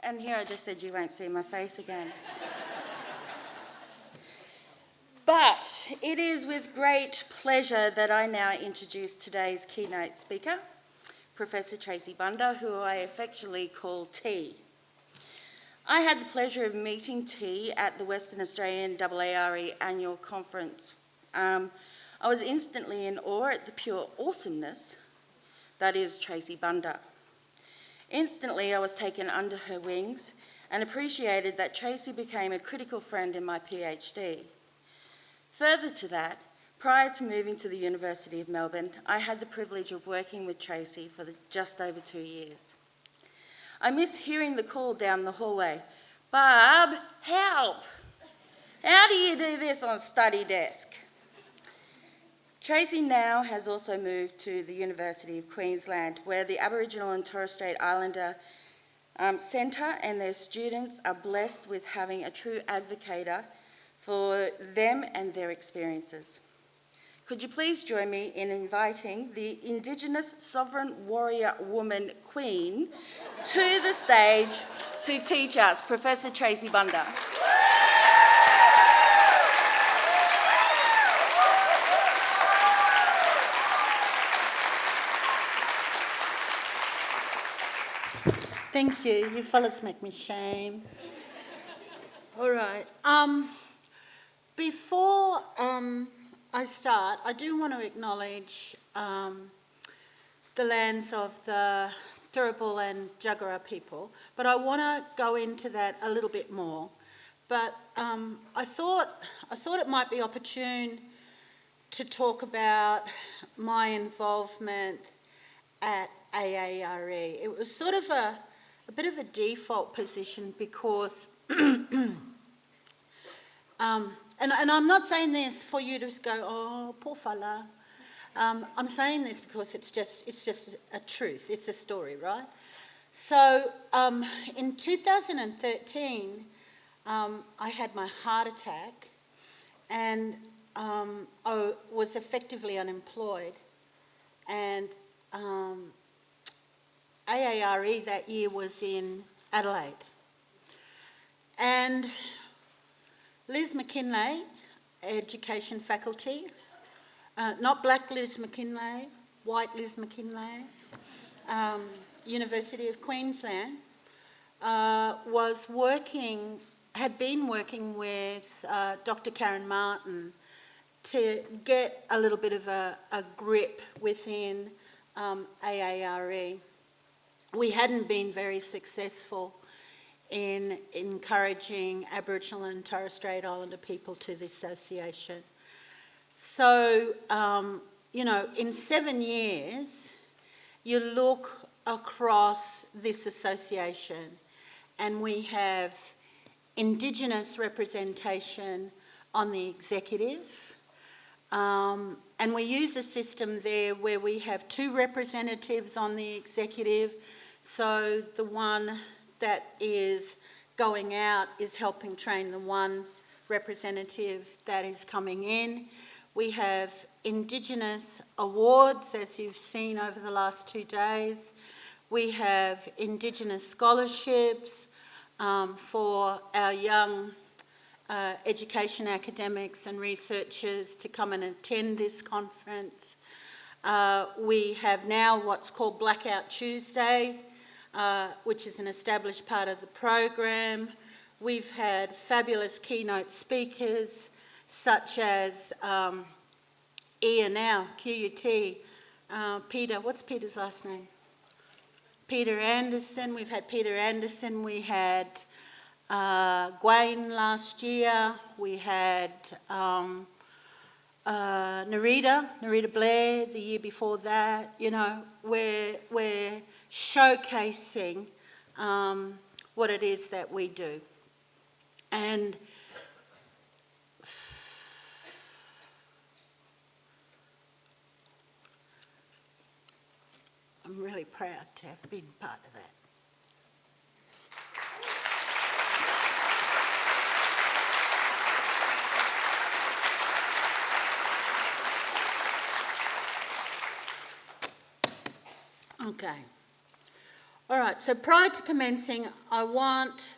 And here I just said you won't see my face again. But it is with great pleasure that I now introduce today's keynote speaker, Professor Tracey Bunda, who I affectionately call T. I had the pleasure of meeting T at the Western Australian AARE annual conference. I was instantly in awe at the pure awesomeness that is Tracey Bunda. Instantly, I was taken under her wings and appreciated that Tracey became a critical friend in my PhD. Further to that, prior to moving to the University of Melbourne, I had the privilege of working with Tracey for just over 2 years. I miss hearing the call down the hallway, "Barb, help! How do you do this on study desk?" Tracey now has also moved to the University of Queensland, where the Aboriginal and Torres Strait Islander Centre and their students are blessed with having a true advocate for them and their experiences. Could you please join me in inviting the Indigenous Sovereign Warrior Woman Queen to the stage to teach us, Professor Tracey Bunda. Thank you. You fellas make me shame. All right. Before I start, I do want to acknowledge the lands of the Turrbal and Jagera people, but I want to go into that a little bit more. But I thought it might be opportune to talk about my involvement at AARE. It was sort of a bit of a default position because, and I'm not saying this for you to go, "Oh, poor fella." I'm saying this because it's just a truth. It's a story, right? So in 2013, I had my heart attack, and I was effectively unemployed, and AARE that year was in Adelaide. And Liz McKinlay, education faculty, not black Liz McKinlay, white Liz McKinlay, University of Queensland, had been working with Dr. Karen Martin to get a little bit of a grip within AARE. We hadn't been very successful in encouraging Aboriginal and Torres Strait Islander people to the association. So, in 7 years, you look across this association and we have Indigenous representation on the executive, and we use a system there where we have 2 representatives on the executive. So the one that is going out is helping train the one representative that is coming in. We have Indigenous awards, as you've seen over the last 2 days. We have Indigenous scholarships for our young education academics and researchers to come and attend this conference. We have now what's called Blackout Tuesday, which is an established part of the program. We've had fabulous keynote speakers such as now, QUT, Peter, what's Peter's last name? Peter Anderson. We've had Peter Anderson. We had Gwaine last year. We had Nerita Blair the year before that. We're showcasing what it is that we do. And I'm really proud to have been part of that. Okay. All right, right, so prior to commencing, I want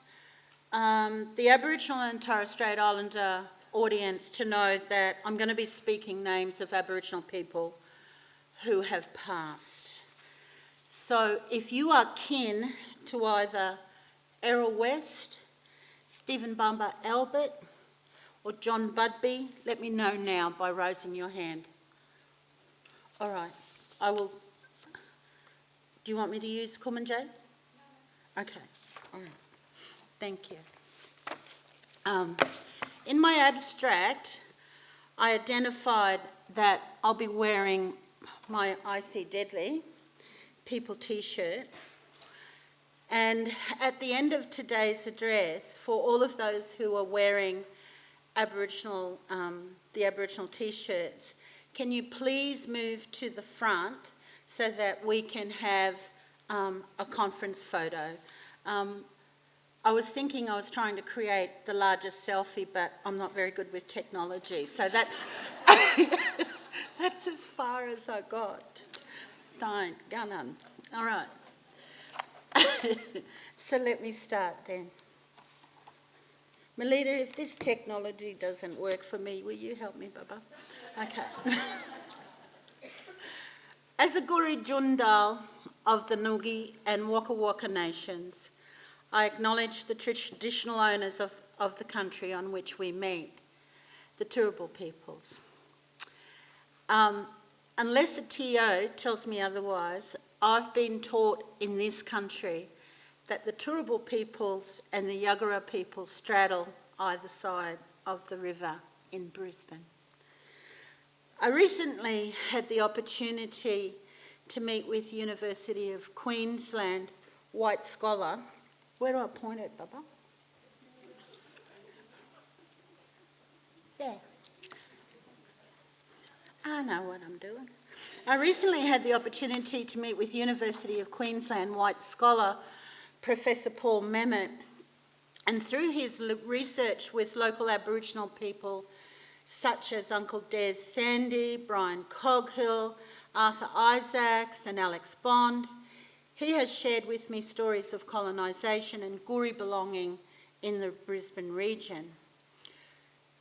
the Aboriginal and Torres Strait Islander audience to know that I'm going to be speaking names of Aboriginal people who have passed. So if you are kin to either Errol West, Stephen Bumba Albert, or John Budby, let me know now by raising your hand. All right, I will. Do you want me to use Kumanjay? Okay, all right, thank you. In my abstract, I identified that I'll be wearing my I See Deadly People t-shirt, and at the end of today's address, for all of those who are wearing the Aboriginal t-shirts, can you please move to the front so that we can have a conference photo? I was thinking I was trying to create the largest selfie, but I'm not very good with technology, so that's that's as far as I got. Don't, gun. All right. So let me start then. Melita, if this technology doesn't work for me, will you help me, Baba? Okay. As a Guri Jundal of the Ngugi and Waka Waka nations, I acknowledge the traditional owners of the country on which we meet, the Turrbal peoples. Unless a TO tells me otherwise, I've been taught in this country that the Turrbal peoples and the Yuggera peoples straddle either side of the river in Brisbane. I recently had the opportunity to meet with University of Queensland white scholar. Where do I point it, Bubba? Yeah. I know what I'm doing. I recently had the opportunity to meet with University of Queensland white scholar Professor Paul Memmott, and through his research with local Aboriginal people such as Uncle Des Sandy, Brian Coghill, Arthur Isaacs and Alex Bond, he has shared with me stories of colonisation and Guri belonging in the Brisbane region.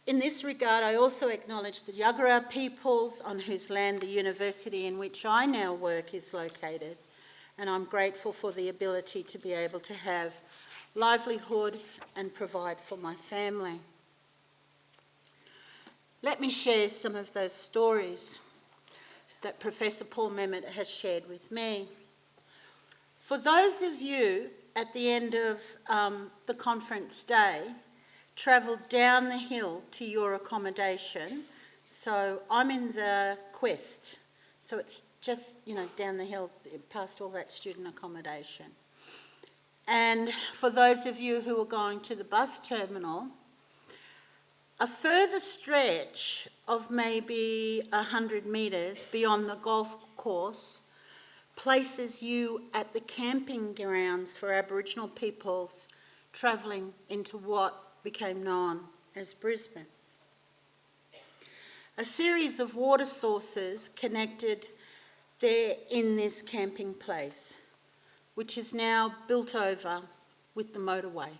In this regard, I also acknowledge the Yuggera peoples on whose land the university in which I now work is located, and I'm grateful for the ability to be able to have livelihood and provide for my family. Let me share some of those stories that Professor Paul Memmott has shared with me. For those of you at the end of the conference day, travelled down the hill to your accommodation. So I'm in the Quest, so it's just, down the hill past all that student accommodation. And for those of you who are going to the bus terminal, a further stretch of maybe 100 metres beyond the golf course places you at the camping grounds for Aboriginal peoples travelling into what became known as Brisbane. A series of water sources connected there in this camping place, which is now built over with the motorway.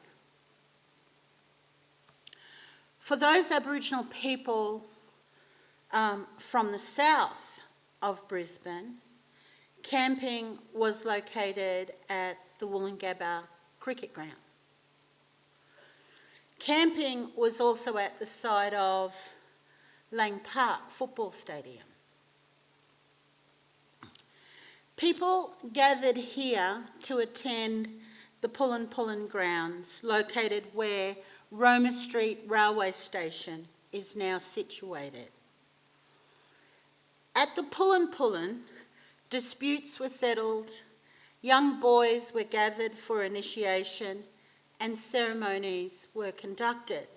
For those Aboriginal people from the south of Brisbane, camping was located at the Woolloongabba cricket ground. Camping was also at the site of Lang Park football stadium. People gathered here to attend the Pullen Pullen grounds, located where Roma Street railway station is now situated. At the Pullen Pullen, disputes were settled, young boys were gathered for initiation, and ceremonies were conducted.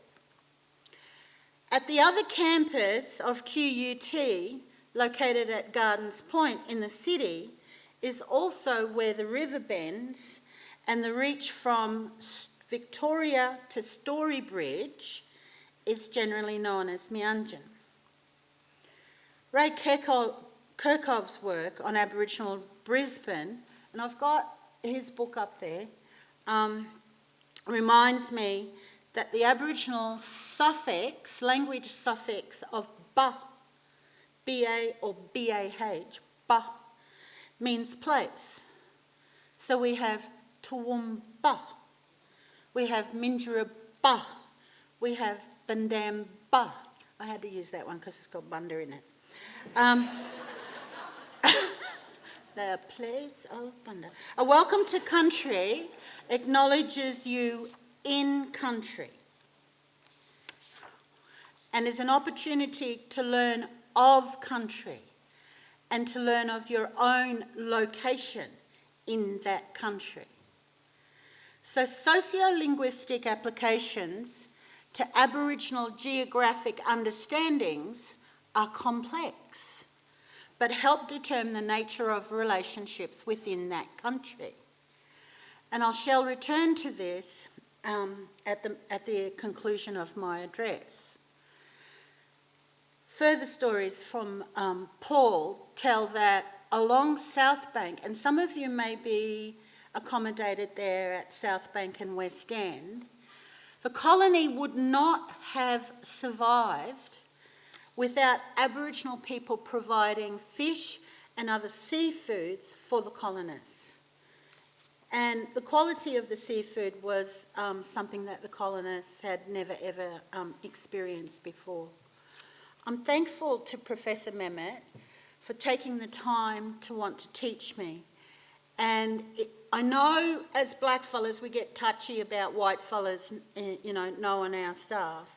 At the other campus of QUT, located at Gardens Point in the city, is also where the river bends and the reach from Victoria to Story Bridge is generally known as Meanjin. Ray Kirchhoff's work on Aboriginal Brisbane, and I've got his book up there reminds me that the Aboriginal suffix, language suffix of ba, B-A or B-A-H, ba, means place. So we have Toowoomba, we have Minjarrabba, we have Bundamba. I had to use that one because it's got Bunda in it. The place of Bunda. A welcome to country acknowledges you in country and is an opportunity to learn of country and to learn of your own location in that country. So sociolinguistic applications to Aboriginal geographic understandings are complex, but help determine the nature of relationships within that country. And I shall return to this at the conclusion of my address. Further stories from Paul tell that along South Bank, and some of you may be accommodated there at South Bank and West End, the colony would not have survived without Aboriginal people providing fish and other seafoods for the colonists. And the quality of the seafood was something that the colonists had never ever experienced before. I'm thankful to Professor Mehmet for taking the time to want to teach me. And I know as blackfellas we get touchy about whitefellas, knowing our stuff,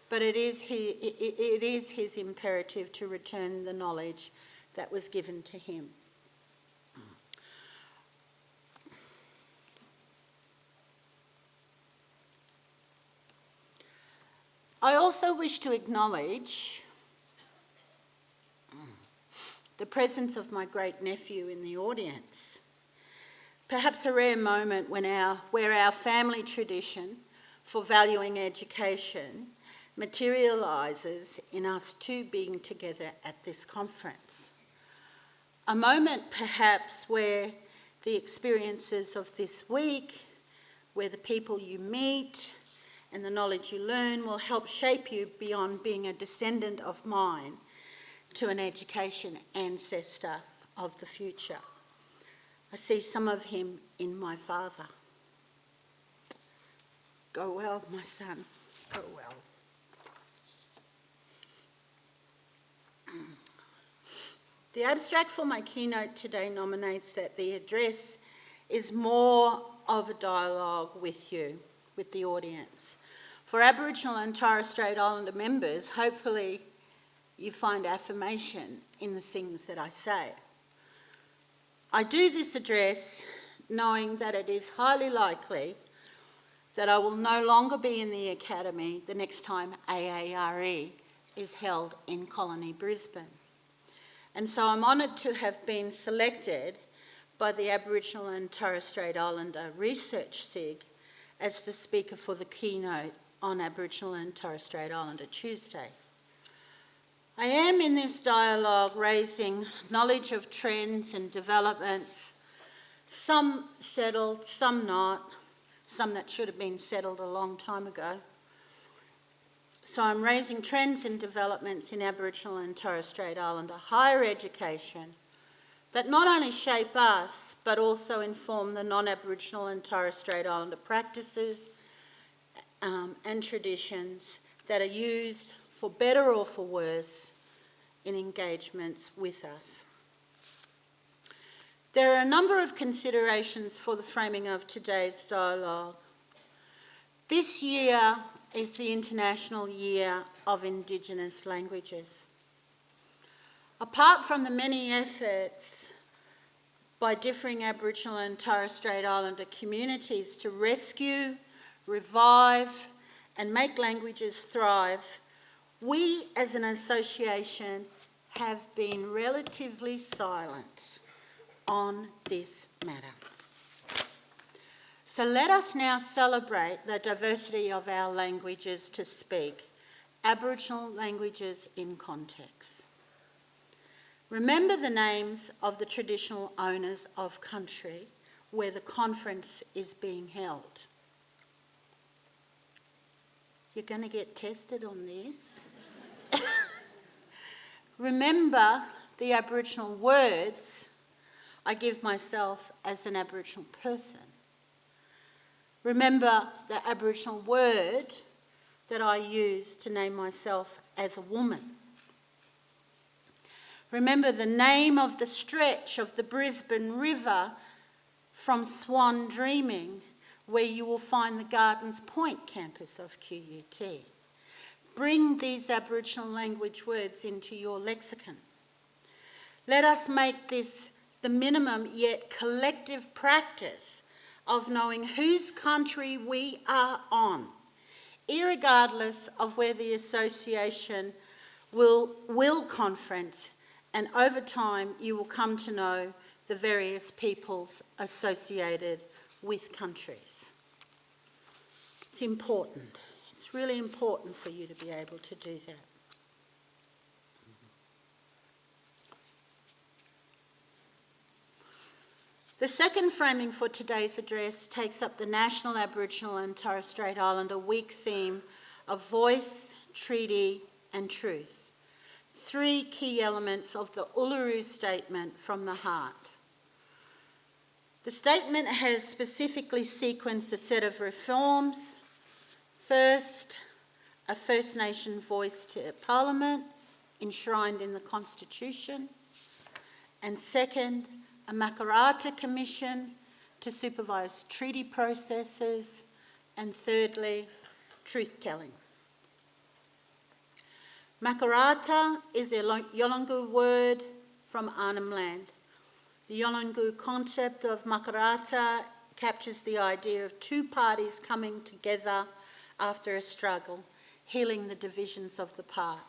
but it is his imperative to return the knowledge that was given to him. I also wish to acknowledge the presence of my great-nephew in the audience. Perhaps a rare moment where our family tradition for valuing education materialises in us two being together at this conference. A moment perhaps where the experiences of this week, where the people you meet and the knowledge you learn will help shape you beyond being a descendant of mine to an education ancestor of the future. I see some of him in my father. Go well, my son, go well. The abstract for my keynote today nominates that the address is more of a dialogue with you, with the audience. For Aboriginal and Torres Strait Islander members, hopefully you find affirmation in the things that I say. I do this address knowing that it is highly likely that I will no longer be in the Academy the next time AARE is held in Colony Brisbane. And so I'm honoured to have been selected by the Aboriginal and Torres Strait Islander Research SIG as the speaker for the keynote on Aboriginal and Torres Strait Islander Tuesday. I am in this dialogue raising knowledge of trends and developments, some settled, some not, some that should have been settled a long time ago. So I'm raising trends and developments in Aboriginal and Torres Strait Islander higher education that not only shape us, but also inform the non-Aboriginal and Torres Strait Islander practices and traditions that are used for better or for worse in engagements with us. There are a number of considerations for the framing of today's dialogue. This year is the International Year of Indigenous Languages. Apart from the many efforts by differing Aboriginal and Torres Strait Islander communities to rescue, revive and make languages thrive, we as an association have been relatively silent on this matter. So let us now celebrate the diversity of our languages to speak, Aboriginal languages in context. Remember the names of the traditional owners of country, where the conference is being held. You're going to get tested on this. Remember the Aboriginal words I give myself as an Aboriginal person. Remember the Aboriginal word that I use to name myself as a woman. Remember the name of the stretch of the Brisbane River from Swan Dreaming, where you will find the Gardens Point campus of QUT. Bring these Aboriginal language words into your lexicon. Let us make this the minimum yet collective practice of knowing whose country we are on, irregardless of where the association will conference, and over time you will come to know the various peoples associated with countries. It's important. It's really important for you to be able to do that. The second framing for today's address takes up the National Aboriginal and Torres Strait Islander Week theme of voice, treaty and truth. Three key elements of the Uluru Statement from the heart. The statement has specifically sequenced a set of reforms. First, a First Nation voice to Parliament, enshrined in the Constitution. And second, a Makarrata Commission to supervise treaty processes. And thirdly, truth-telling. Makarrata is a Yolngu word from Arnhem Land. The Yolngu concept of Makarrata captures the idea of two parties coming together after a struggle, healing the divisions of the part.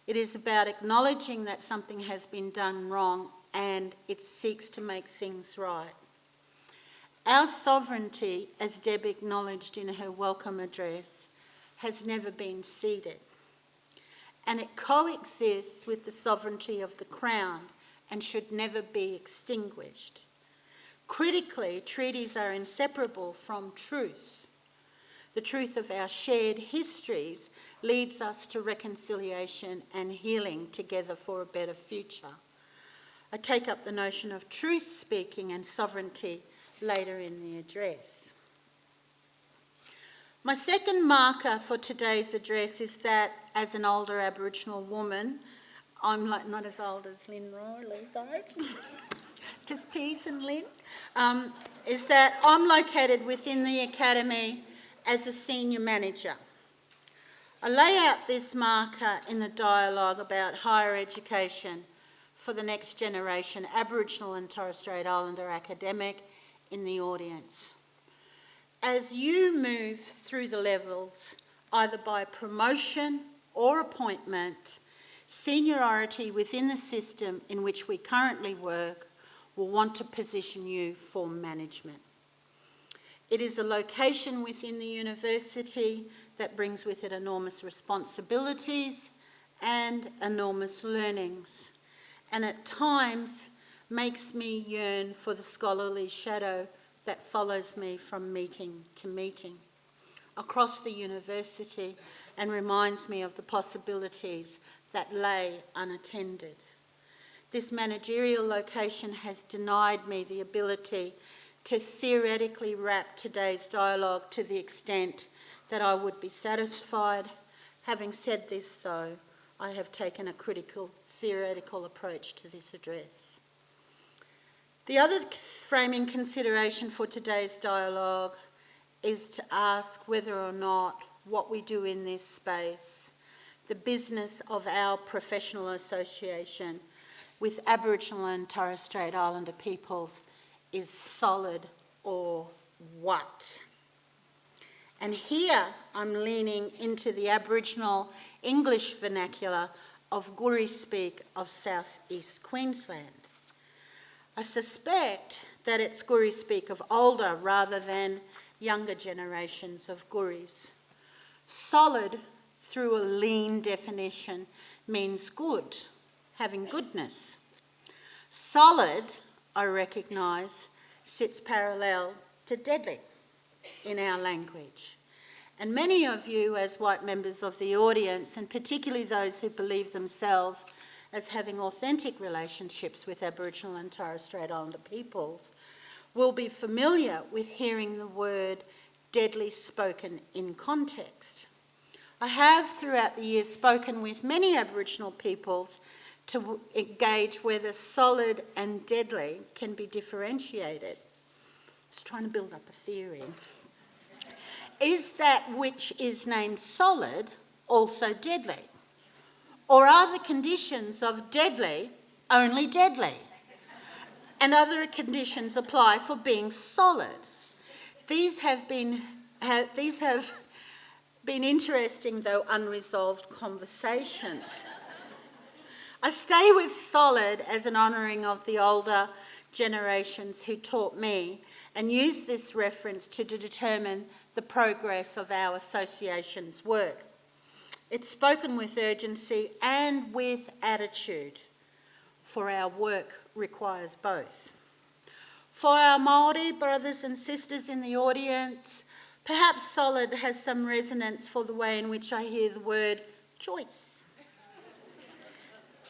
It is about acknowledging that something has been done wrong and it seeks to make things right. Our sovereignty, as Deb acknowledged in her welcome address, has never been ceded, and it coexists with the sovereignty of the Crown and should never be extinguished. Critically, treaties are inseparable from truth. The truth of our shared histories leads us to reconciliation and healing together for a better future. I take up the notion of truth-speaking and sovereignty later in the address. My second marker for today's address is that, as an older Aboriginal woman, I'm not as old as Lynn Riley though, just teasing Lynn, is that I'm located within the Academy as a senior manager. I lay out this marker in the dialogue about higher education for the next generation Aboriginal and Torres Strait Islander academic in the audience. As you move through the levels, either by promotion or appointment, seniority within the system in which we currently work will want to position you for management. It is a location within the university that brings with it enormous responsibilities and enormous learnings, and at times makes me yearn for the scholarly shadow that follows me from meeting to meeting across the university and reminds me of the possibilities that lay unattended. This managerial location has denied me the ability to theoretically wrap today's dialogue to the extent that I would be satisfied. Having said this, though, I have taken a critical theoretical approach to this address. The other framing consideration for today's dialogue is to ask whether or not what we do in this space, the business of our professional association with Aboriginal and Torres Strait Islander peoples, is solid or what? And here I'm leaning into the Aboriginal English vernacular of Guri speak of southeast Queensland. I suspect that it's Guri speak of older rather than younger generations of Guris. Solid, through a lean definition, means good, having goodness. Solid, I recognise, sits parallel to deadly in our language. And many of you, as white members of the audience, and particularly those who believe themselves as having authentic relationships with Aboriginal and Torres Strait Islander peoples, will be familiar with hearing the word deadly spoken in context. I have throughout the years spoken with many Aboriginal peoples to engage whether solid and deadly can be differentiated. Just trying to build up a theory. Is that which is named solid also deadly? Or are the conditions of deadly only deadly? And other conditions apply for being solid? These have been interesting, though unresolved, conversations. I stay with solid as an honouring of the older generations who taught me, and use this reference to determine the progress of our association's work. It's spoken with urgency and with attitude, for our work requires both. For our Māori brothers and sisters in the audience, perhaps solid has some resonance for the way in which I hear the word choice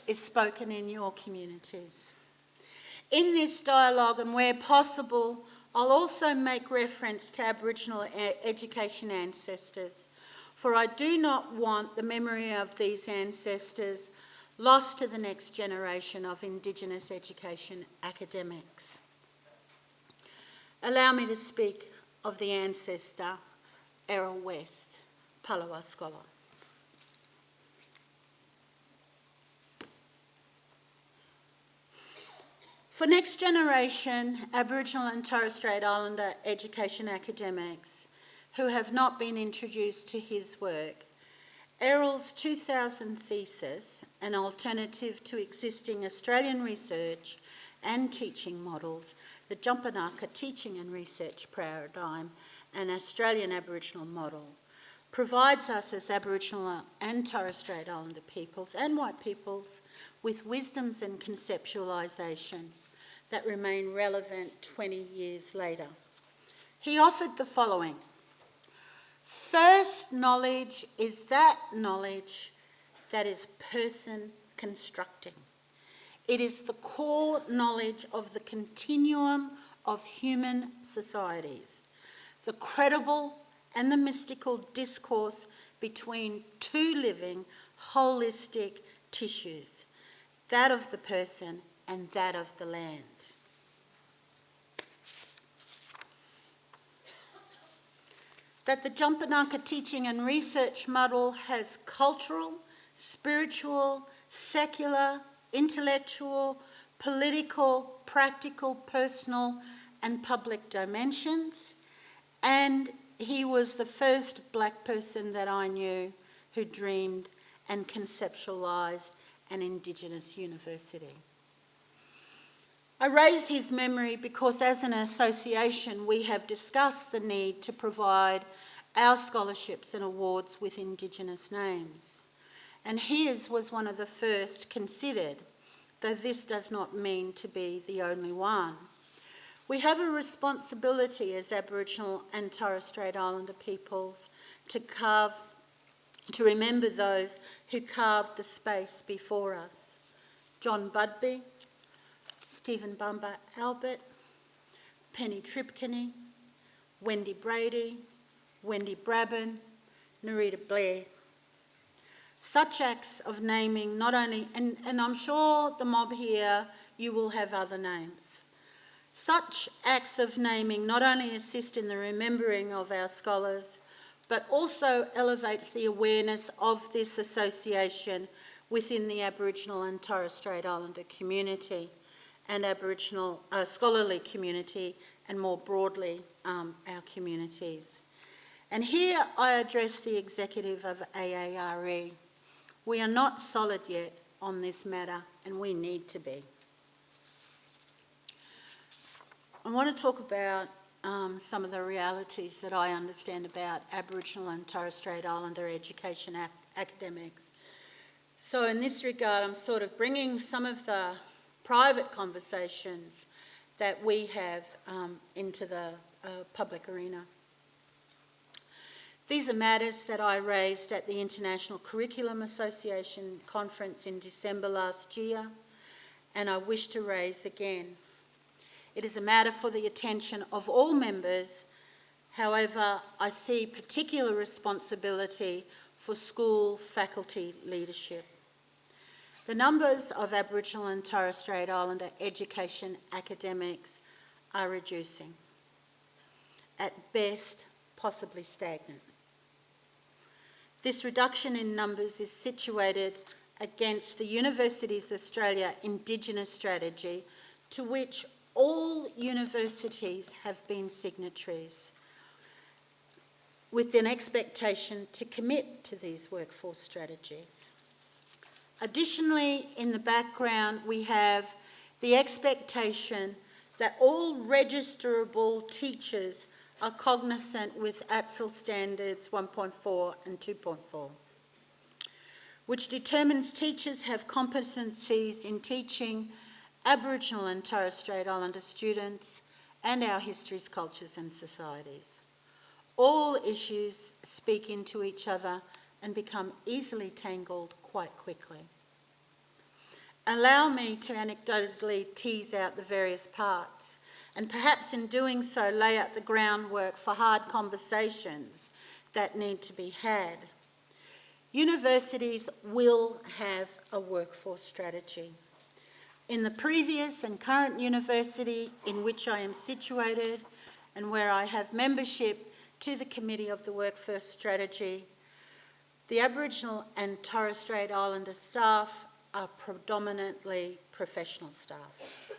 is spoken in your communities. In this dialogue, and where possible, I'll also make reference to Aboriginal education ancestors, for I do not want the memory of these ancestors lost to the next generation of Indigenous education academics. Allow me to speak of the ancestor, Errol West, Palawa scholar. For next generation Aboriginal and Torres Strait Islander education academics who have not been introduced to his work, Errol's 2000 thesis, an alternative to existing Australian research and teaching models, the Jumpanaka teaching and research paradigm, an Australian Aboriginal model, provides us as Aboriginal and Torres Strait Islander peoples and white peoples with wisdoms and conceptualisations that remain relevant 20 years later. He offered the following: first knowledge is that knowledge that is person constructing. It is the core knowledge of the continuum of human societies, the credible and the mystical discourse between two living, holistic tissues, that of the person and that of the land. That the Jumpanaka teaching and research model has cultural, spiritual, secular, intellectual, political, practical, personal and public dimensions, and he was the first black person that I knew who dreamed and conceptualised an Indigenous university. I raise his memory because as an association we have discussed the need to provide our scholarships and awards with Indigenous names, and his was one of the first considered, though this does not mean to be the only one. We have a responsibility as Aboriginal and Torres Strait Islander peoples to remember those who carved the space before us. John Budby, Stephen Bumba Albert, Penny Tripkini, Wendy Brady, Wendy Brabin, Nerita Blair. Such acts of naming not only, and I'm sure the mob here, you will have other names. Such acts of naming not only assist in the remembering of our scholars, but also elevates the awareness of this association within the Aboriginal and Torres Strait Islander community and Aboriginal scholarly community, and more broadly our communities. And here I address the executive of AARE. We are not solid yet on this matter, and we need to be. I want to talk about some of the realities that I understand about Aboriginal and Torres Strait Islander education academics. So in this regard, I'm sort of bringing some of the private conversations that we have into the public arena. These are matters that I raised at the International Curriculum Association conference in December last year, and I wish to raise again. It is a matter for the attention of all members. However, I see particular responsibility for school faculty leadership. The numbers of Aboriginal and Torres Strait Islander education academics are reducing. At best, possibly stagnant. This reduction in numbers is situated against the Universities Australia Indigenous Strategy, to which all universities have been signatories, with an expectation to commit to these workforce strategies. Additionally, in the background, we have the expectation that all registrable teachers are cognizant with ATSL standards 1.4 and 2.4, which determines teachers have competencies in teaching Aboriginal and Torres Strait Islander students and our histories, cultures and societies. All issues speak into each other and become easily tangled quite quickly. Allow me to anecdotally tease out the various parts, and perhaps in doing so lay out the groundwork for hard conversations that need to be had. Universities will have a workforce strategy. In the previous and current university in which I am situated and where I have membership to the Committee of the Workforce Strategy, the Aboriginal and Torres Strait Islander staff are predominantly professional staff.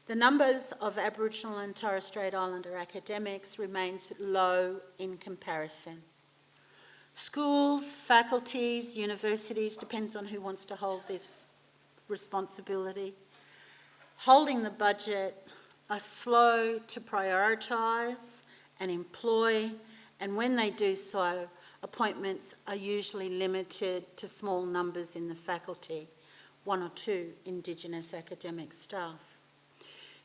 The numbers of Aboriginal and Torres Strait Islander academics remains low in comparison. Schools, faculties, universities, depends on who wants to hold this responsibility, holding the budget, are slow to prioritise and employ, and when they do so, appointments are usually limited to small numbers in the faculty, 1 or 2 Indigenous academic staff.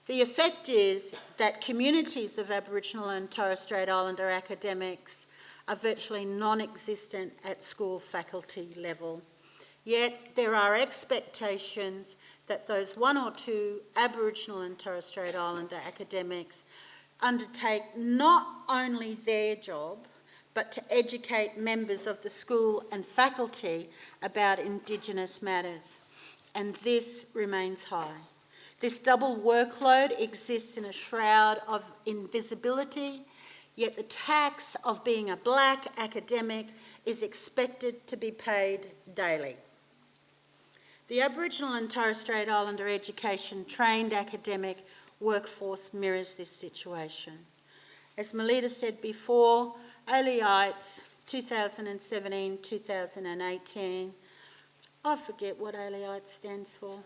The effect is that communities of Aboriginal and Torres Strait Islander academics are virtually non-existent at school faculty level. Yet there are expectations that those 1 or 2 Aboriginal and Torres Strait Islander academics undertake not only their job, but to educate members of the school and faculty about Indigenous matters. And this remains high. This double workload exists in a shroud of invisibility, yet the tax of being a black academic is expected to be paid daily. The Aboriginal and Torres Strait Islander education trained academic workforce mirrors this situation. As Melita said before, AARE's 2017-2018, I forget what AARE stands for.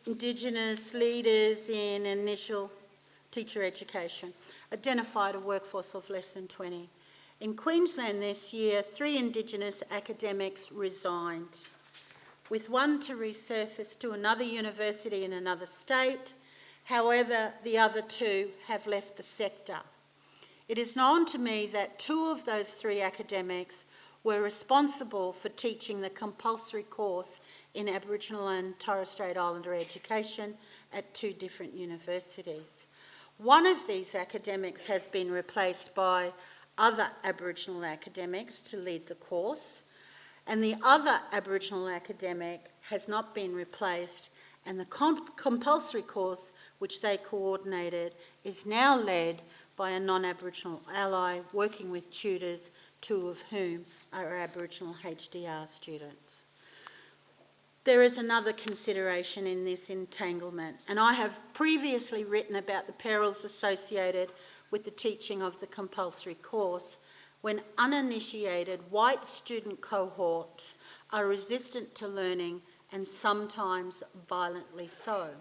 Indigenous Leaders in Initial Teacher Education, identified a workforce of less than 20. In Queensland this year, 3 Indigenous academics resigned, with 1 to resurface to another university in another state. However, the other 2 have left the sector. It is known to me that 2 of those 3 academics were responsible for teaching the compulsory course in Aboriginal and Torres Strait Islander education at 2 different universities. One of these academics has been replaced by other Aboriginal academics to lead the course, and the other Aboriginal academic has not been replaced, and the compulsory course which they coordinated is now led by a non-Aboriginal ally working with tutors, 2 of whom are Aboriginal HDR students. There is another consideration in this entanglement, and I have previously written about the perils associated with the teaching of the compulsory course when uninitiated white student cohorts are resistant to learning and sometimes violently so.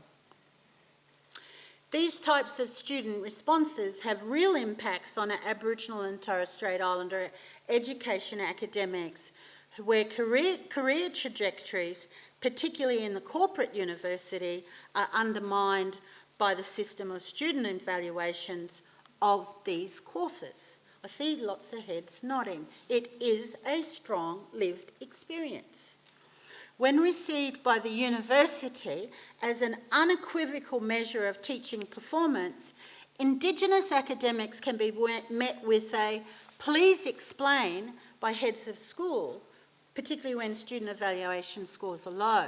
These types of student responses have real impacts on Aboriginal and Torres Strait Islander education academics where career trajectories, particularly in the corporate university, are undermined by the system of student evaluations of these courses. I see lots of heads nodding. It is a strong lived experience. When received by the university as an unequivocal measure of teaching performance, Indigenous academics can be met with a "please explain" by heads of school, particularly when student evaluation scores are low.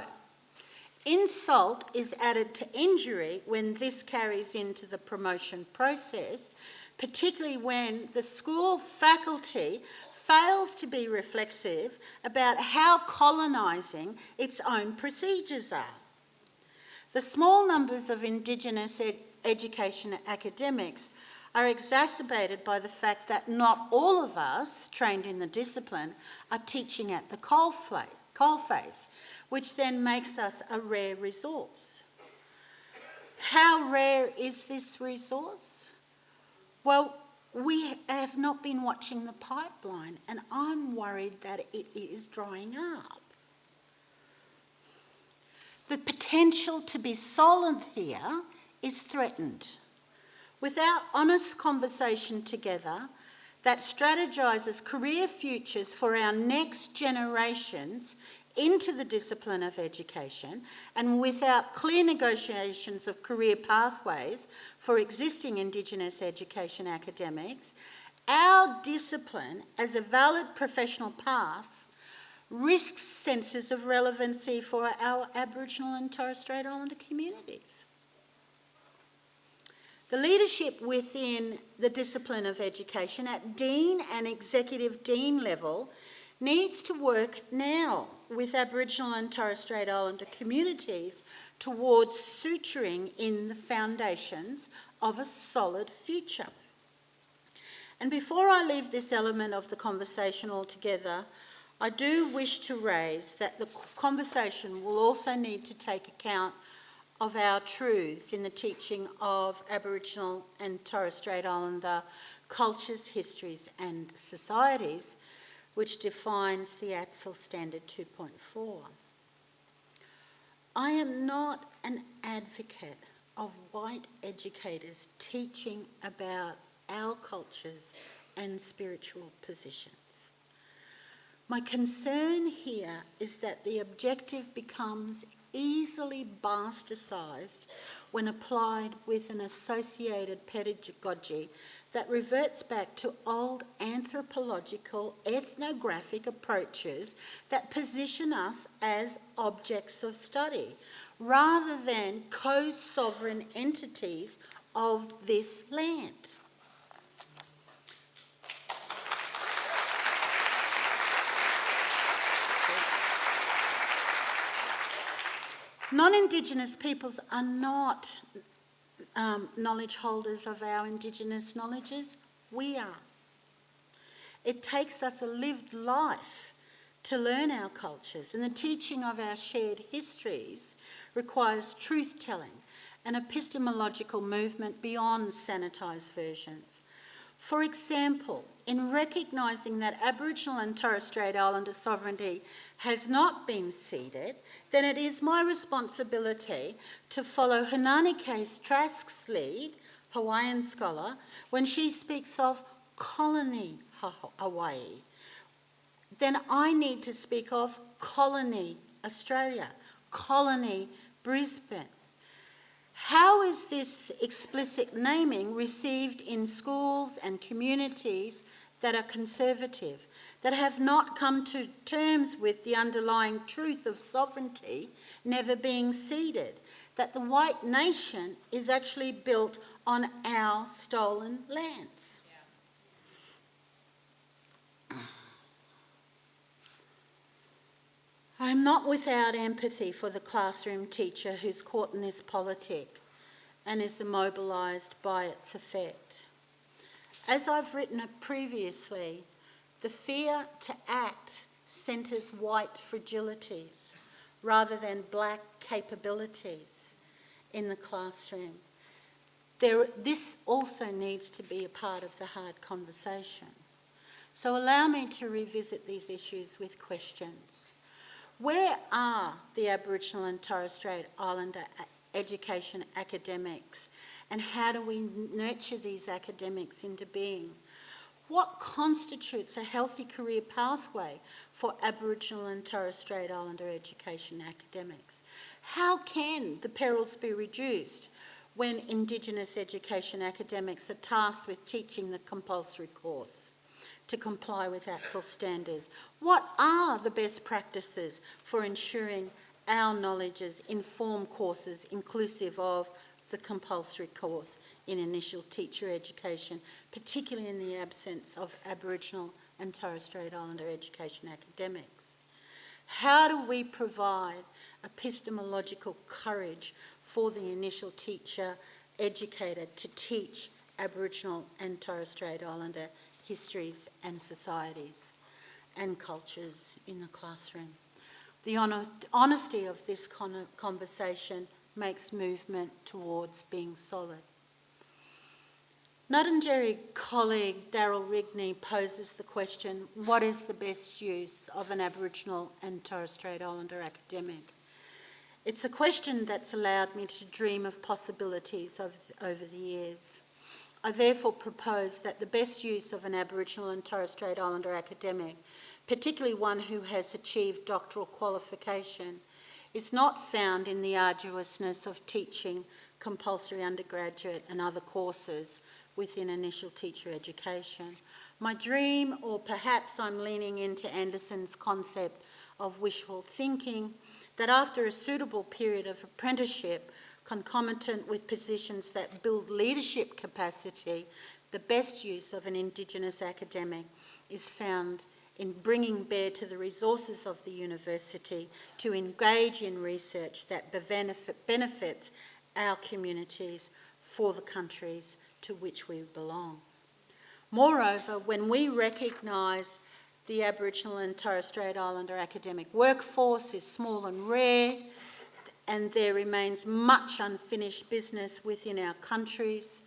Insult is added to injury when this carries into the promotion process, particularly when the school faculty fails to be reflexive about how colonising its own procedures are. The small numbers of Indigenous education academics are exacerbated by the fact that not all of us trained in the discipline are teaching at the coalface, which then makes us a rare resource. How rare is this resource? Well, we have not been watching the pipeline, and I'm worried that it is drying up. The potential to be solid here is threatened. Without honest conversation together that strategises career futures for our next generations into the discipline of education, and without clear negotiations of career pathways for existing Indigenous education academics, our discipline as a valid professional path risks senses of relevancy for our Aboriginal and Torres Strait Islander communities. The leadership within the discipline of education at Dean and Executive Dean level needs to work now with Aboriginal and Torres Strait Islander communities towards suturing in the foundations of a solid future. And before I leave this element of the conversation altogether, I do wish to raise that the conversation will also need to take account of our truths in the teaching of Aboriginal and Torres Strait Islander cultures, histories and societies, which defines the ATSL Standard 2.4. I am not an advocate of white educators teaching about our cultures and spiritual positions. My concern here is that the objective becomes easily bastardsized when applied with an associated pedagogy that reverts back to old anthropological ethnographic approaches that position us as objects of study rather than co-sovereign entities of this land. Non-Indigenous peoples are not knowledge holders of our Indigenous knowledges. We are. It takes us a lived life to learn our cultures, and the teaching of our shared histories requires truth-telling and epistemological movement beyond sanitised versions. For example, in recognising that Aboriginal and Torres Strait Islander sovereignty has not been ceded, then it is my responsibility to follow Hananike Trask's lead, Hawaiian scholar, when she speaks of colony Hawaii. Then I need to speak of colony Australia, colony Brisbane. How is this explicit naming received in schools and communities that are conservative, that have not come to terms with the underlying truth of sovereignty never being ceded, that the white nation is actually built on our stolen lands? I am not without empathy for the classroom teacher who's caught in this politic and is immobilised by its effect. As I've written it previously, the fear to act centres white fragilities rather than black capabilities in the classroom. This also needs to be a part of the hard conversation. So allow me to revisit these issues with questions. Where are the Aboriginal and Torres Strait Islander education academics, and how do we nurture these academics into being? What constitutes a healthy career pathway for Aboriginal and Torres Strait Islander education academics? How can the perils be reduced when Indigenous education academics are tasked with teaching the compulsory course to comply with AXL standards? What are the best practices for ensuring our knowledges inform courses inclusive of the compulsory course in initial teacher education, particularly in the absence of Aboriginal and Torres Strait Islander education academics? How do we provide epistemological courage for the initial teacher educator to teach Aboriginal and Torres Strait Islander histories and societies and cultures in the classroom? The honesty of this conversation makes movement towards being solid. Nottingerry colleague Darryl Rigney poses the question, what is the best use of an Aboriginal and Torres Strait Islander academic? It's a question that's allowed me to dream of possibilities over the years. I therefore propose that the best use of an Aboriginal and Torres Strait Islander academic, particularly one who has achieved doctoral qualification, is not found in the arduousness of teaching compulsory undergraduate and other courses within initial teacher education. My dream, or perhaps I'm leaning into Anderson's concept of wishful thinking, that after a suitable period of apprenticeship, concomitant with positions that build leadership capacity, the best use of an Indigenous academic is found in bringing bear to the resources of the university to engage in research that benefits our communities for the countries to which we belong. Moreover, when we recognise the Aboriginal and Torres Strait Islander academic workforce is small and rare, and there remains much unfinished business within our countries,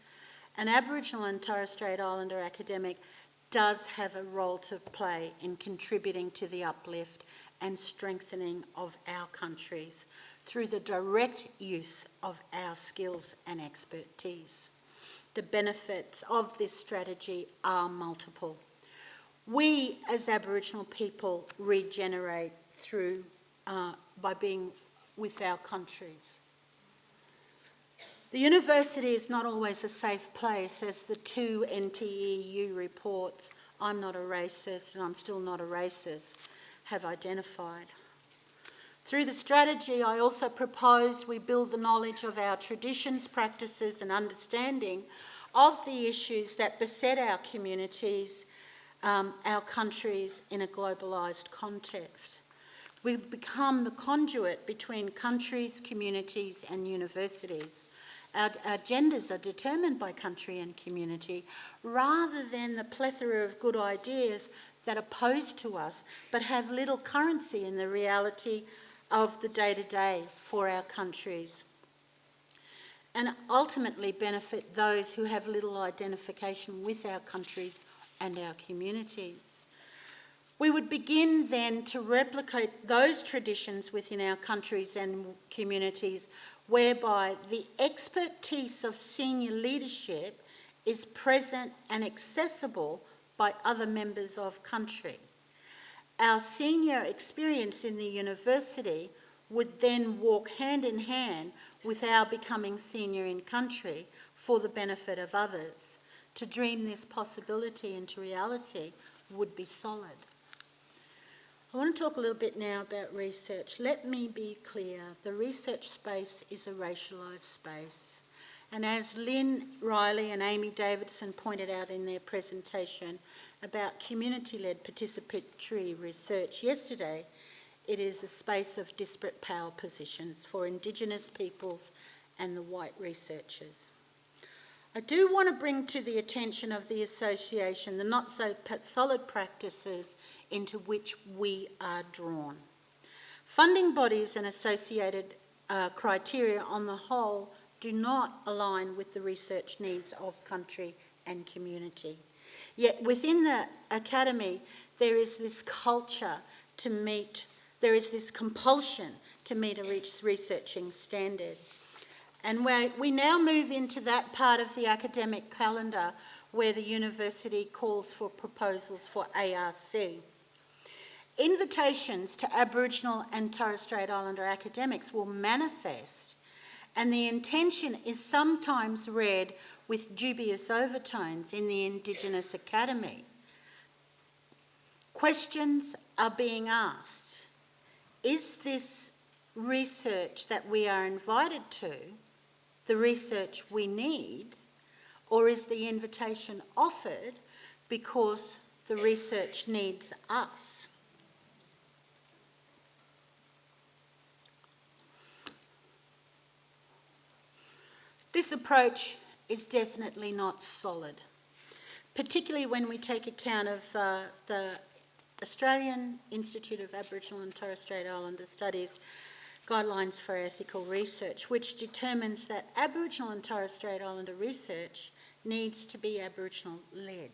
an Aboriginal and Torres Strait Islander academic does have a role to play in contributing to the uplift and strengthening of our countries through the direct use of our skills and expertise. The benefits of this strategy are multiple. We, as Aboriginal people, regenerate through by being with our countries. The university is not always a safe place, as the two NTEU reports, I'm not a racist and I'm still not a racist, have identified. Through the strategy, I also propose we build the knowledge of our traditions, practices and understanding of the issues that beset our communities, our countries in a globalised context. We become the conduit between countries, communities and universities. Our agendas are determined by country and community rather than the plethora of good ideas that are posed to us but have little currency in the reality of the day-to-day for our countries, and ultimately benefit those who have little identification with our countries and our communities. We would begin then to replicate those traditions within our countries and communities whereby the expertise of senior leadership is present and accessible by other members of country. Our senior experience in the university would then walk hand in hand with our becoming senior in country for the benefit of others. To dream this possibility into reality would be solid. I want to talk a little bit now about research. Let me be clear, the research space is a racialised space. And as Lynn Riley and Amy Davidson pointed out in their presentation about community-led participatory research yesterday, it is a space of disparate power positions for Indigenous peoples and the white researchers. I do want to bring to the attention of the association the not so solid practices into which we are drawn. Funding bodies and associated criteria on the whole do not align with the research needs of country and community. Yet within the academy there is this culture to meet there is this compulsion to meet a researching standard. And we now move into that part of the academic calendar where the university calls for proposals for ARC. Invitations to Aboriginal and Torres Strait Islander academics will manifest, and the intention is sometimes read with dubious overtones in the Indigenous Academy. Questions are being asked. Is this research that we are invited to the research we need, or is the invitation offered because the research needs us? This approach is definitely not solid, particularly when we take account of the Australian Institute of Aboriginal and Torres Strait Islander Studies Guidelines for Ethical Research, which determines that Aboriginal and Torres Strait Islander research needs to be Aboriginal-led.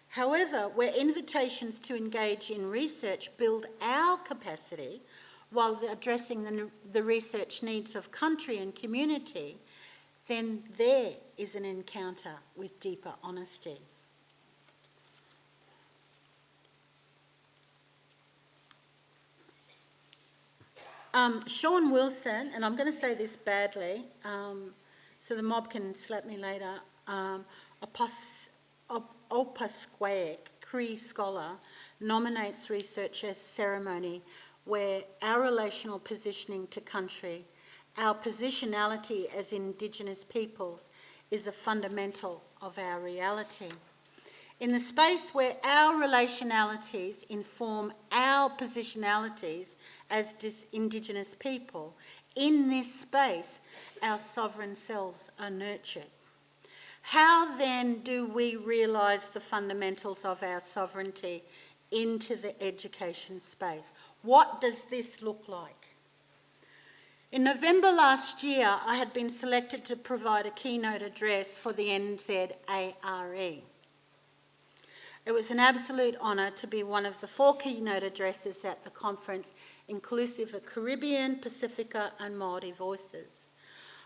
However, where invitations to engage in research build our capacity while addressing the research needs of country and community, then there is an encounter with deeper honesty. Sean Wilson, and I'm going to say this badly, so the mob can slap me later, Opasquaic Cree scholar, nominates research as ceremony where our relational positioning to country, our positionality as Indigenous peoples, is a fundamental of our reality. In the space where our relationalities inform our positionalities as Indigenous people, in this space, our sovereign selves are nurtured. How then do we realise the fundamentals of our sovereignty into the education space? What does this look like? In November last year, I had been selected to provide a keynote address for the NZARE. It was an absolute honour to be one of the 4 keynote addresses at the conference, inclusive of Caribbean, Pacifica and Māori voices.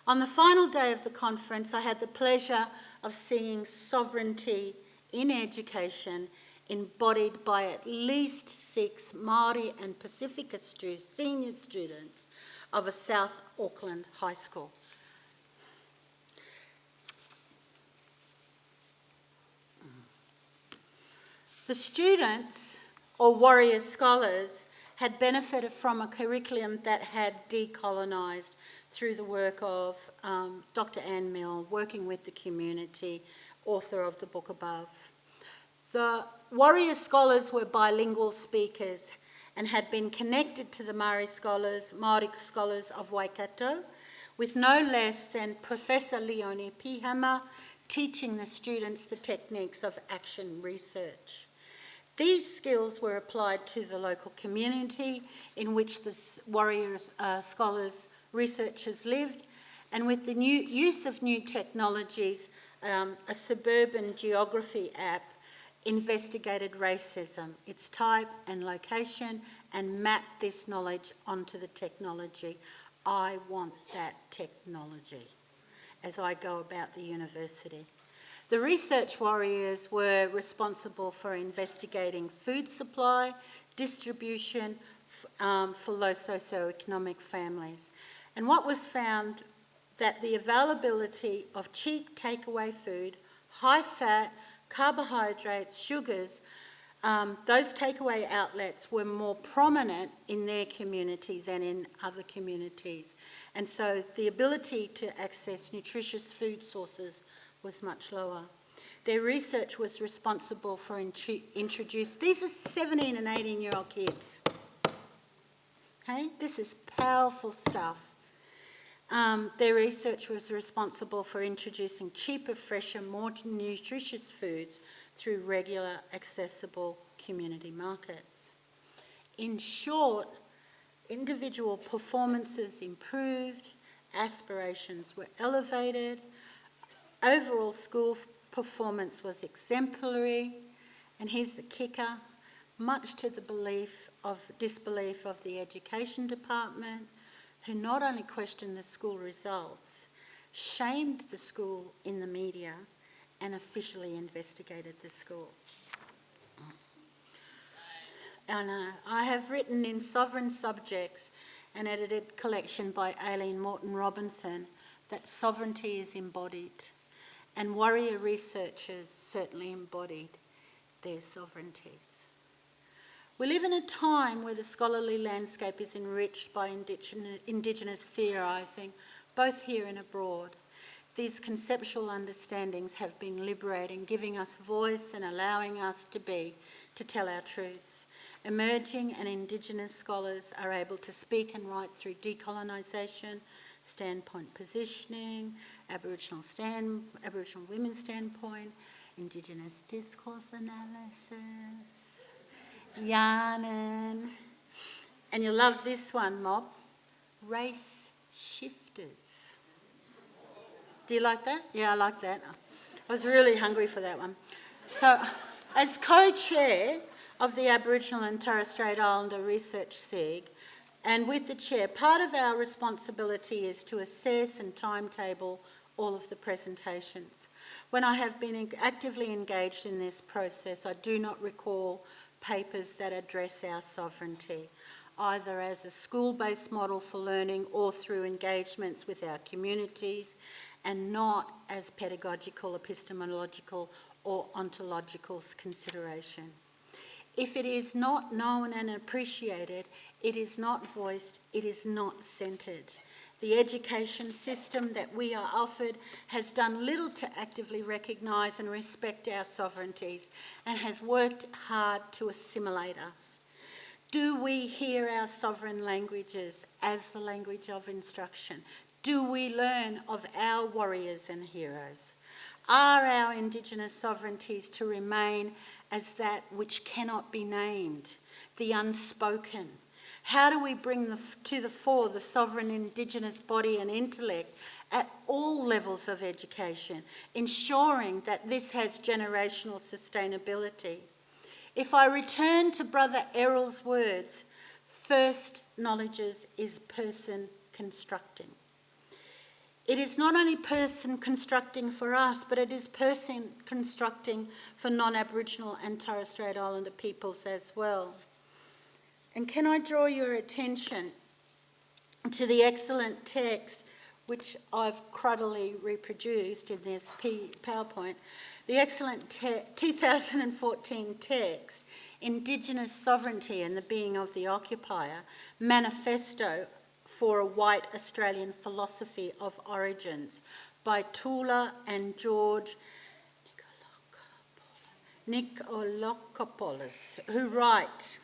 On the final day of the conference, I had the pleasure of seeing sovereignty in education embodied by at least 6 Māori and Pacifica senior students of a South Auckland high school. The students, or warrior scholars, had benefited from a curriculum that had decolonised through the work of Dr. Anne Mill, working with the community, author of the book above. The warrior scholars were bilingual speakers and had been connected to the Māori scholars of Waikato, with no less than Professor Leonie Pihama teaching the students the techniques of action research. These skills were applied to the local community in which the warrior scholars, researchers lived, and with the use of new technologies, a suburban geography app investigated racism, its type and location, and mapped this knowledge onto the technology. I want that technology as I go about the university. The research warriors were responsible for investigating food supply, distribution for low socioeconomic families. And what was found that the availability of cheap takeaway food, high fat, carbohydrates, sugars, those takeaway outlets were more prominent in their community than in other communities. And so the ability to access nutritious food sources was much lower. Their research was responsible for introducing, these are 17 and 18-year-old kids. Okay, this is powerful stuff. Their research was responsible for introducing cheaper, fresher, more nutritious foods through regular, accessible community markets. In short, individual performances improved, aspirations were elevated, overall school performance was exemplary, and here's the kicker, much to the belief disbelief of the Education Department, who not only questioned the school results, shamed the school in the media and officially investigated the school. And I have written in Sovereign Subjects, an edited collection by Aileen Morton Robinson, that sovereignty is embodied, and warrior researchers certainly embodied their sovereignties. We live in a time where the scholarly landscape is enriched by Indigenous theorising, both here and abroad. These conceptual understandings have been liberating, giving us voice and allowing us to tell our truths. Emerging and Indigenous scholars are able to speak and write through decolonisation, standpoint positioning, Aboriginal women's standpoint, Indigenous discourse analysis, yarning, and you'll love this one, Mob, race shifters. Do you like that? Yeah, I like that. I was really hungry for that one. So, as co-chair of the Aboriginal and Torres Strait Islander Research SIG, and with the chair, part of our responsibility is to assess and timetable all of the presentations. When I have been actively engaged in this process, I do not recall papers that address our sovereignty, either as a school-based model for learning or through engagements with our communities, and not as pedagogical, epistemological or ontological consideration. If it is not known and appreciated, it is not voiced, it is not centred. The education system that we are offered has done little to actively recognise and respect our sovereignties and has worked hard to assimilate us. Do we hear our sovereign languages as the language of instruction? Do we learn of our warriors and heroes? Are our Indigenous sovereignties to remain as that which cannot be named, the unspoken? How do we bring to the fore the sovereign Indigenous body and intellect at all levels of education, ensuring that this has generational sustainability? If I return to Brother Errol's words, first knowledges is person constructing. It is not only person constructing for us, but it is person constructing for non-Aboriginal and Torres Strait Islander peoples as well. And can I draw your attention to the excellent text which I've cruddily reproduced in this PowerPoint, the excellent 2014 text, Indigenous Sovereignty and the Being of the Occupier, Manifesto for a White Australian Philosophy of Origins by Tula and George Nikolakopoulos, who write,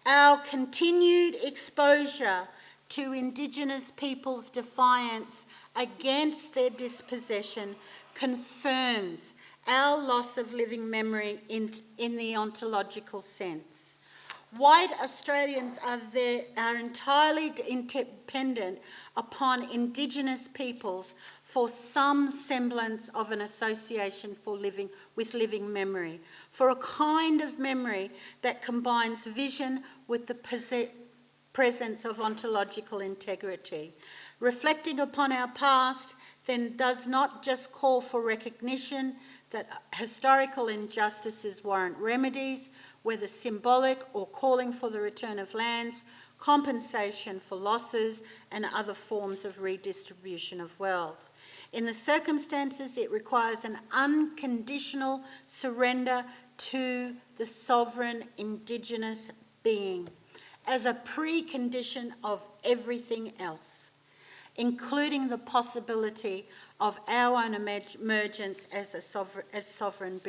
"Our continued exposure to Indigenous peoples' defiance against their dispossession confirms our loss of living memory in the ontological sense. White Australians are entirely dependent upon Indigenous peoples for some semblance of an association with living memory, for a kind of memory that combines vision with the presence of ontological integrity. Reflecting upon our past then does not just call for recognition that historical injustices warrant remedies, whether symbolic or calling for the return of lands, compensation for losses and other forms of redistribution of wealth. In the circumstances, it requires an unconditional surrender to the sovereign Indigenous being as a precondition of everything else, including the possibility of our own emergence as sovereign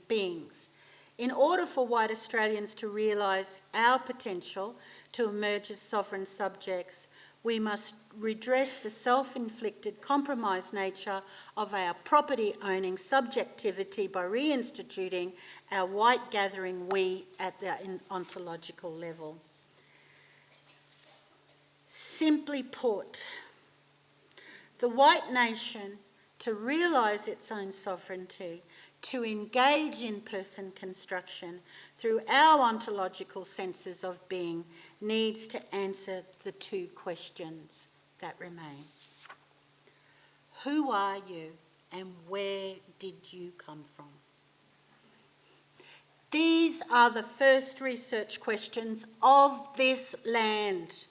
beings. In order for white Australians to realise our potential to emerge as sovereign subjects, we must redress the self-inflicted compromised nature of our property-owning subjectivity by reinstituting our white gathering we at the ontological level. Simply put, the white nation, to realise its own sovereignty, to engage in person construction through our ontological senses of being needs to answer the two questions that remain. Who are you and where did you come from? These are the first research questions of this land,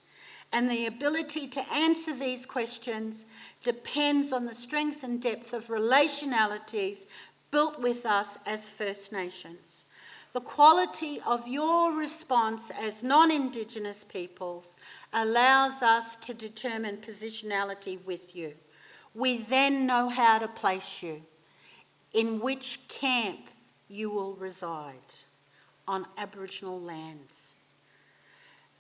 and the ability to answer these questions depends on the strength and depth of relationalities built with us as First Nations. The quality of your response as non-Indigenous peoples allows us to determine positionality with you. We then know how to place you, in which camp you will reside on Aboriginal lands.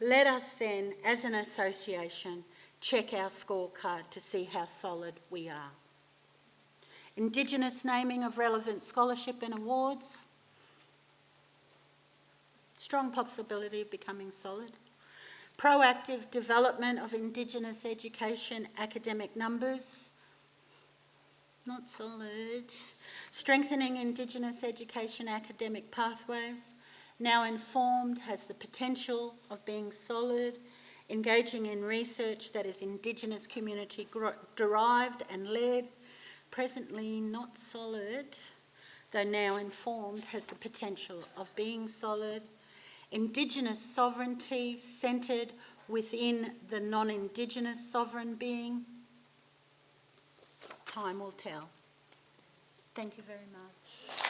Let us then, as an association, check our scorecard to see how solid we are. Indigenous naming of relevant scholarship and awards. Strong possibility of becoming solid. Proactive development of Indigenous education academic numbers. Not solid. Strengthening Indigenous education academic pathways. Now informed, has the potential of being solid. Engaging in research that is Indigenous community derived and led. Presently not solid, though now informed, has the potential of being solid. Indigenous sovereignty centred within the non-Indigenous sovereign being. Time will tell. Thank you very much.